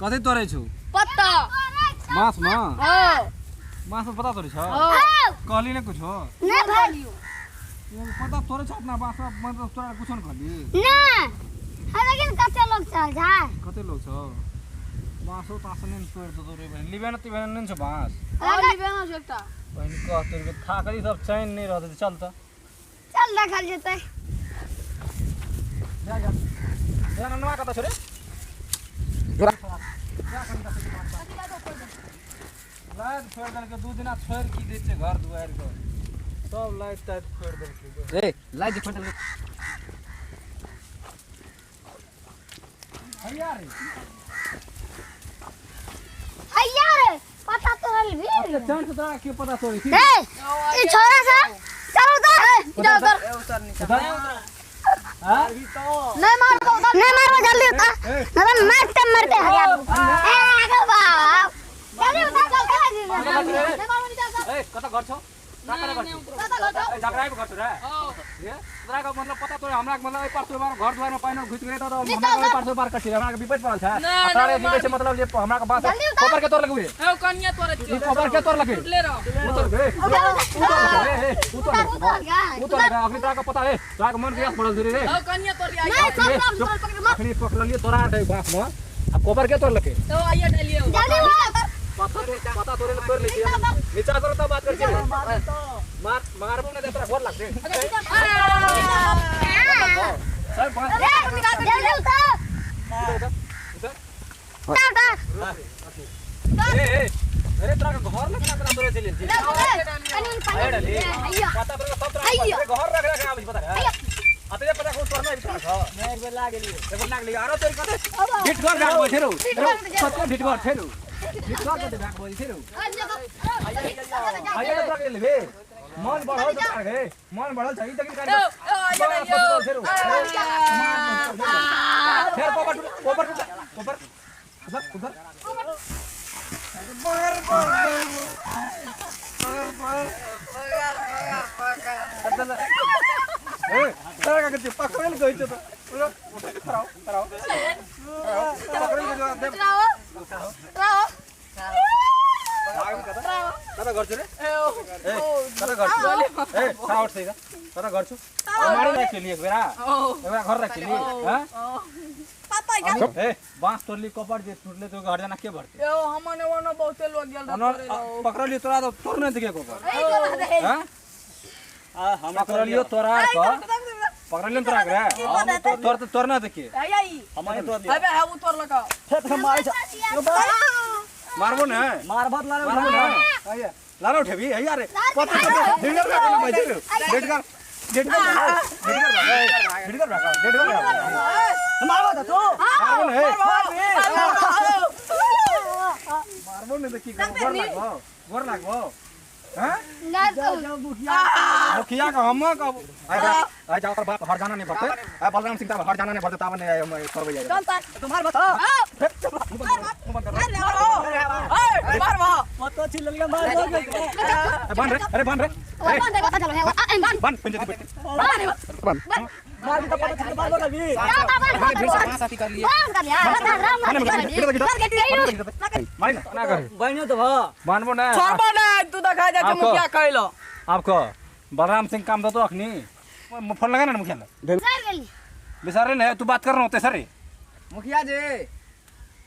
कथी तोड़े छु पत्ता मांस में हां मांस में पता तोड़े छ कहली ने कुछ हो नहीं भालियो ये पता तोड़े छ अपना मांस में तोरा कुछ न कहली ना हम लेकिन कते लोग चल जाए कते लोग छ मांसो तासने तोड़ दो रे बहन लिबेन त बहन न छ बांस लिबेन छ एकटा बहन कह तोड़ के थाकरी सब चैन नहीं रहत चल त चल देखल जेतै जा जा जाना नवा कता छ रे लाइट छोड़ दल के 2 दिना छोड़ की दे छे घर दुआर को सब लाइट टाइट छोड़ दल के ए लाइट छोड़ दल हैया रे पता तोड़ल भी अच्छा जान से तोरा क्यों पता तोड़ी थी ए ई छोरा सा चलो उधर उधर उतर हां नहीं मारो जल्दी उतर नहीं मारते हरिया ए आगे बाप जल्दी उतर ए कता घर छ कता घर छ जागराई घर छ रे ये तोरा का मतलब पता तोरे हमरा मतलब ए पार बार घर द्वार में पानी घुस गए त हमरा ओइ पार बार कटि हमरा के विपद पड़ल छ अठारे दिन से मतलब जे हमरा के बात खबर के तोर लगबे ए कन्या तोरे छी खबर के तोर लगे उतले रहो उतर गए उतर अखनी तोरा का पता है तोरा के मन रियास पड़ल रे ए कन्या तोर आई अखनी पकड़ लिए तोरा दे बाप में अब खबर के तोर लगे तो आइए डालिए जल्दी पता तोरे तोड़ ले नीचा करो तब बात कर मार मारबो ना तेरा गोर लग दे सर जल्दी उतर ए अरे तेरा घर लगना तेरा तोरे चले पता तोरे सब तेरा घर रख रख आबे पता है अतले पता को तोरना बिचार छ मेर बे लागली देखो लागली आरो तोरी कते हिट कर बैठ बैठेरो सत्य हिट कर ठेरो हिट कर दे बैठ बैठ ठेरो आइए तो कर लेबे मन बढ़ो तो कर गे मन बढ़ल छै तक कर ठेरो फेर ऊपर ऊपर ऊपर उधर ए तेरा का करते पकड़ल गई तो कराओ पकड़ल गई दे कता घर छु रे ए कता घर छु ए साउट छैगा कता घर छु मारी राख लिए बेरा एबा घर राख लिए हां पता है ए बांस तोड़ली कपड़ जे टूटले तो घर जाना के भरते ए हमने वनो बहुते लोग गेल पकड़ली तोरा तो तोड़ने दिखे कपड़ हां हम पकड़लियो तोरा का पकड़लियो तोरा रे तोर तो तोड़ना देखिए हमारे तोड़ दिया अबे है वो तोड़ लगा फेट मारे मारबो ना मारबत लारे मारबो ना आइए लारो उठेबी यार पता ढिंगर का भाई डेट कर मारबो तो मारबो ना मारबो ना देखी गोर लागबो हैं मुखिया का हम का आ जाओ कर बाप हर जाना नहीं पड़ते आ बलराम सिंह का हर जाना नहीं पड़ते तावन करबे जाए चल तुम्हार बता मार मत तो छिल लिया मार बन रे अरे बन रे पता चलो है बन पंचायती बैठ बन मार तो पता छिल मार लगा भी साथी कर लिए मारी ना करे बहनियो तो भा बनबो ना छोड़बो ना तू तो खा जा मुखिया कहलो आपको बलराम सिंह काम दो अखनी फोन लगा ना मुखिया बेचारे ने तू बात कर रहा होते सर मुखिया जी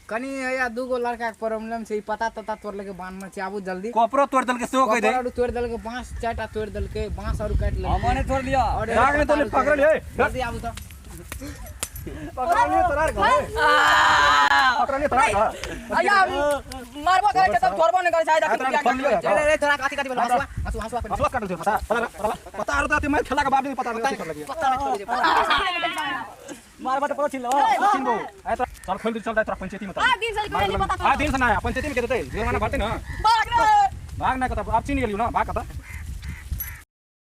कनी या दूगो लड़का के प्रॉब्लम छै पता तता तोड़ लेके बांधना छै आबू जल्दी कोपरो तोड़ दल के सेहो कह दे कोपरो तोड़ दल के बांस चारटा तोड़ दल के बांस और काट ले हमने तोड़ लिया राग ने तो पकड़ ले जल्दी आबू तो पकड़लिए तोरा घर पकड़लिए तोरा घर आया मारबो करे के तब तोड़बो ने करे चाहे अरे तोरा काटी काटी हंसुआ हंसुआ काट दे पता आरो त मैं खेला के बाद नहीं पता कर लगी मारबा तो पता छिल छिनबो आ तो चल खोल दे चल तोरा पंचायती में दिन से ना पंचायती में के देते जुर्माना भरते ना भाग ना कत अब चिन गेलियो ना भाग कत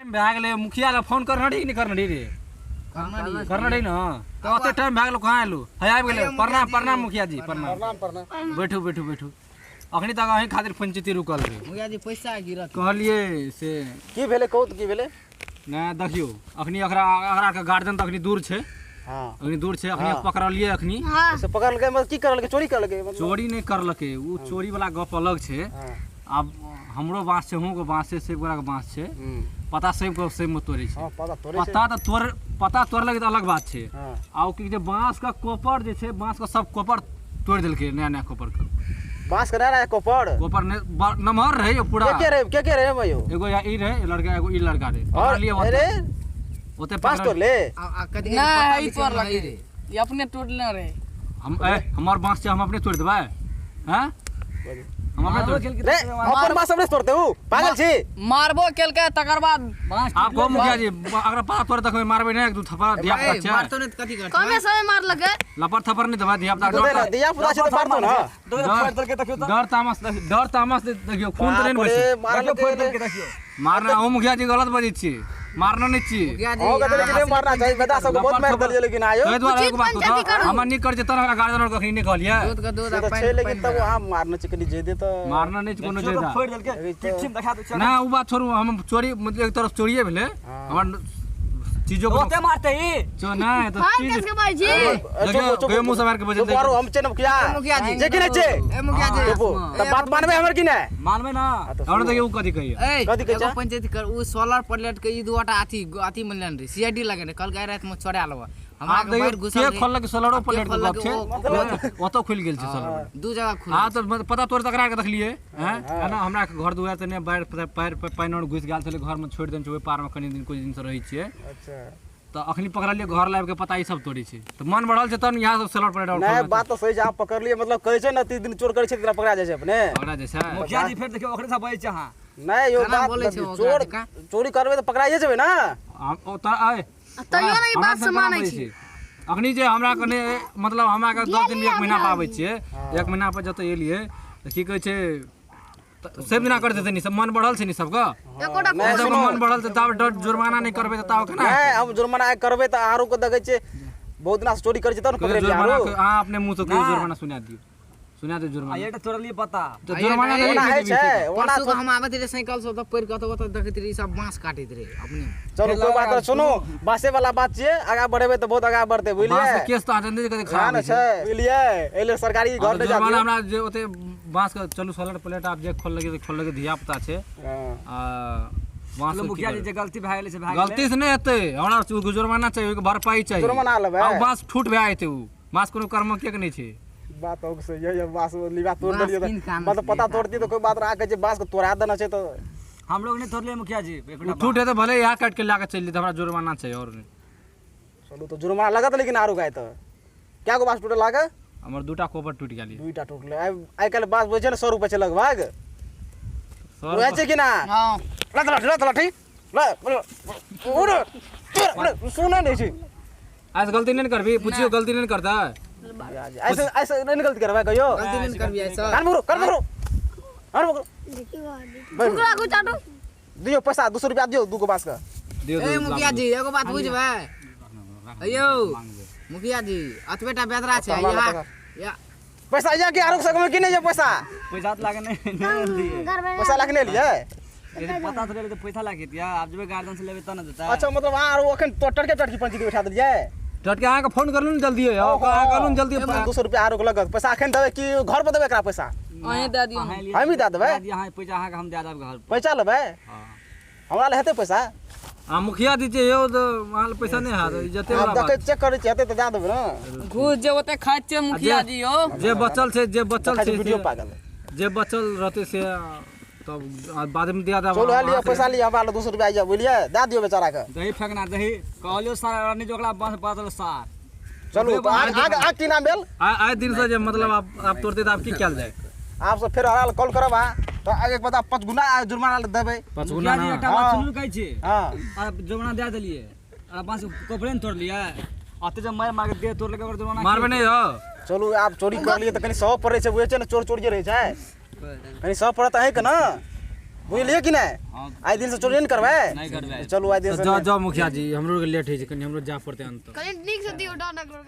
भाग ले मुखिया ला फोन करना डी नहीं करना डी रे करना डी ना कते टाइम भाग लो कहां आलू है आबि गेले प्रणाम मुखिया जी प्रणाम बैठू अखनी तक अहीं खातिर पंचायती रुकल रे मुखिया जी पैसा गिरत कहलिए से की भेले कहत की भेले ना देखियो अखनी अखरा के गार्जियन तखनी दूर छे हां अखनी दूर छे अखनी पकड़लिए अखनी हाँ से पकड़ के मतलब की करल के चोरी करल के मतलब चोरी नहीं करलके उ चोरी वाला गप अलग छे हां अब हमरो बांस छे हूं के बांस छे से गोरा के बांस छे पता सेम में तोड़े छे हां पता तोरे से पता तोड़लके तो अलग बात छे हां आ कि जे बांस का कोपर जे छे बांस का सब कोपर तोड़ देलके नया कोपर का बांस के रहा है कोपर ने नमहर रहे पूरा के रहे भयो एगो या ई रहे लड़का एगो ई लड़का रहे और पकड़ लिए अरे ओते बांस तो ले कदी ना ई तोड़ लगे रे ये अपने तोड़ले रे हम हमार बांस छे हम अपने तोड़ देबे हैं हम अपने तोड़ रे अपन बांस अपने तोड़ते हो पागल छी मारबो केलके तकर बाद आप को मुखिया जी अगर पता तोड़ देखबे मारबे नहीं एक दू थप्पड़ दिया पता छे मारतो ने कथी करत कमे समय मार लगे लपर थप्पड़ नहीं देबे दिया पता दिया पुता से तो मारतो ना डर तामस देखियो खून तो नहीं बचे मारल के मारना ओ मुखिया जी गलत बजै छी मारना नहीं छी हो के लेकिन मारना चाहिए बेटा सब बहुत मार दलिए लेकिन आयो ए द्वारा एक बात तो हम नहीं कर जेतन हमरा गार्डन और कखनी नहीं कहलिए दूध का दूध तो छे लेकिन तब हम मारना चिकनी जे दे तो मारना नहीं कोनो जेदा फोड़ दल के चिम दिखा दो ना उ बात छोड़ू हम चोरी मतलब एक तरफ चोरिए भेले हमर चीजों को ओते मारते ही जो ना है तो हाँ चीज कैसे भाई जी देखो गए मुंह से मार के बजे मारो हम चेन मुखिया मुखिया जी जे कि नहीं चे ए मुखिया जी तब बात मानबे हमर कि नहीं मानबे ना और देखियो कथि कहिए ए कथी कहै एगो छै? पंचायती कर उ सोलर प्लेट के ई दुआटा अथी मिलन रे सीआईडी लगे रे कल गए रात में छोड़े आलो हमरा आप के बाहर देखियो घुसल के खोल के सोलरो प्लेट के गप छे ओ तो खुल गेल छे सोलर दू जगह खुल हां तो पता तोर तकरार के देखलिए हैं है ना हमरा के घर दुआर तने बाहर पैर पाइन और घुस गेल छले घर में छोड़ देन छै पार में कनी दिन कुछ दिन से रही छिए अच्छा तो अखनी पकड़लिए घर लाब के पता ई सब तोड़ी छे तो मन बढ़ल छे तन यहां सब सोलर प्लेट और नहीं बात तो सही जहां पकड़ लिए मतलब कहै छै ना 3 दिन चोर करै छै तकरा पकड़ा जाय छै अपने पकड़ा जैसा मुखिया जी फिर देखियो ओकरे से बजै छै अहाँ नहीं यो खाना बात बोलै छै ओकरा चोर देखा। चोरी करबे तो पकड़ाइए जेबे ना हम ओ त आए तैयो ना ई बात से मानै छी अखनी जे हमरा कने मतलब हमरा के 10 दिन 1 महीना पाबै छिए 1 महीना पर जत एलिए त की कहै छै सब दिना कर देते नी सब मन बढ़ल छै नी सबका एकोटा नहीं जब सुनो मन बढ़ल त तब डर जुर्माना नहीं करबे त तब केना नहीं हम जुर्माना करबे त आरो को देखै छै बहुत दिना से चोरी करै छै त पकड़े लिया जुर्माना आरो हां अपने मुंह से कोई जुर्माना सुना दो जुर्माना ये तोरा लिए पता तो जुर्माना ओना है छै ओना परसों हम आबत रे साइकिल से तो पैर कत कत देखत रे सब बांस काटैत रे अपने चलो कोई बात नहीं सुनो बासे वाला बात छिए आगा बढ़ेबे त बहुत आगा बढ़ते बुझलिए बांस के केस त आजंदे कते हां खराब ना छै बुझलिए एले सरकारी घर ले जुर्माना जाबे हमरा जे ओते बांस के चलू सोलर प्लेट आप जे खोल लगे धिया पुता छै हां आ बांस मुखिया जी जे गलती भए गेलै से भए गलती से नहीं हेतै हमरा जुर्माना चाहिए ओके भरपाई चाहिए जुर्माना लेबै आ बांस ठूट भए जेतै उ बांस कोनो कर्म के नहीं छै बात हो से ये बास लिवा तोड़ बांस देलिए किन काम मतलब से पता तोड़ती तो कोई बात रहा के जे बास को तोड़ा देना छै तो हम लोग ने तोड़ले मुखिया जी उ ठूट हेतै भले यहाँ काट के लाके चल जेतै हमरा जुर्माना चाहिए और नहीं चलो तो जुर्माना लगत लेकिन आरो गाय तो क्या को बास टूटे लागे हमर दूटा कोपर टूट गेली दुईटा टूटले आई कल बास बेचे ना 100 रुपए छै लगभग सर वह छै कि ना हां ला ठीक ला उड़ सुना नहीं छी आज गलती नहीं करबी पूछियो गलती नहीं करता ऐसे ऐसे नहीं गलती करबा कहियो गलती नहीं करबी ऐसा कान मुरो कर मुरो अरे मुरो टुकड़ा को चाटो दियो पैसा 200 रुपया दियो दूगो बास का दियो ए मुखिया जी एगो बात बुझबे अयो मुखिया जी अतबेटा बेदरा छै या पैसा या के आरो सक में कि नहीं जे पैसा पैसा तो लागे नहीं दिए पैसा लगने लिए यदि पता चले तो पैसा लागे दिया आप जब गार्डन से लेबे त न देता अच्छा मतलब आरो अखन तो टटकी पंचायती बैठा दिलिए टटके अहाँ के फोन करलू न जल्दी अहाँ करलू न जल्दी 200 रुपया आरो के लगत पैसा अखन देबे कि घर पर देबे एकरा पैसा अहे दे दियो हम ही दे देबे यहाँ पैसा अहाँ के हम दे देब घर पर पैसा लेबे हां हमरा ले हेते पैसा आ मुखिया दीजिए यो तो माल पैसा नहीं हाथ जते आप वाला देखे चेक करे छी हेते त दे देबे ना घूस जे ओते खाइ छै मुखिया जी हो जे बचल छै देखा छी वीडियो पागल जे बचल रहते से तब बाद में दिया चलो है लियो पैसा लियो हमरा 200 रुपया आइया बोलिए दे दियो बेचारा के दही फेंकना दही कहलियो सारा नहीं जोकला बस बादल सार चलो आग की नाम भेल आए दिन से जे मतलब आप तोड़ते तो आप की क्या जाए आप सब फिर हराल कॉल करब तो आगे बता 5 गुना जुर्माना देबे 5 गुना मुखिया जी ना एकटा बात सुनू कहै छी हां आप जुर्माना दे देलिए आ बांस कोपरेन तोड़ लिया आते जब मार के दे तोड़ लेके और जुर्माना मारबे नहीं हो चलो आप चोरी कर लिए तो कनी 100 पड़े छै बुझे छै ना चोर चोरी रहे छै कनी 100 पड़त है के ना बुझलिए कि नहीं आई दिन से चोरी नहीं करबे नहीं करबे चलो आई दिन से जाओ मुखिया जी हमरो के लेट है कनी हमरो जा पड़ते अंत कहीं ठीक से दियो डर ना करो